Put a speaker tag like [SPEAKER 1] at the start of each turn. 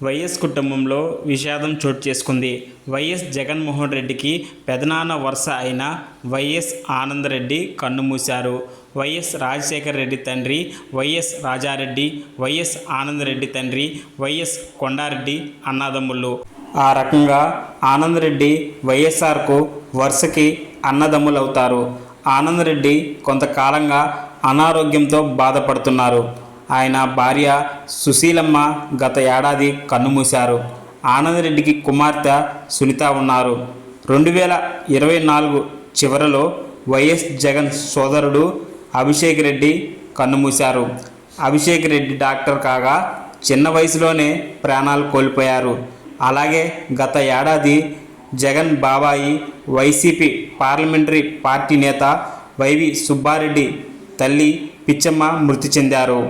[SPEAKER 1] YS కుటుంబంలో విషాదం చోటు చేసుకుంది. వైఎస్ జగన్మోహన్ రెడ్డికి పెదనాన్న వరుస అయిన వైఎస్ ఆనందరెడ్డి కన్నుమూశారు. వైఎస్ రాజశేఖర రెడ్డి తండ్రి వైఎస్ రాజారెడ్డి, వైఎస్ ఆనందరెడ్డి తండ్రి వైఎస్ కొండారెడ్డి అన్నదమ్ముళ్ళు. ఆ రకంగా ఆనందరెడ్డి వైఎస్ఆర్కు వరుసకి అన్నదమ్ములవుతారు. ఆనందరెడ్డి కొంతకాలంగా అనారోగ్యంతో బాధపడుతున్నారు. ఆయన భార్య సుశీలమ్మ గత ఏడాది కన్నుమూశారు. ఆనందరెడ్డికి కుమార్తె సునీత ఉన్నారు. 2024 చివరలో వైఎస్ జగన్ సోదరుడు అభిషేక్ రెడ్డి కన్నుమూశారు. అభిషేక్ రెడ్డి డాక్టర్ కాగా చిన్న వయసులోనే ప్రాణాలు కోల్పోయారు. అలాగే గత ఏడాది జగన్ బాబాయి వైసీపీ పార్లమెంటరీ పార్టీ నేత వైవి సుబ్బారెడ్డి తల్లి పిచ్చమ్మ మృతి చెందారు.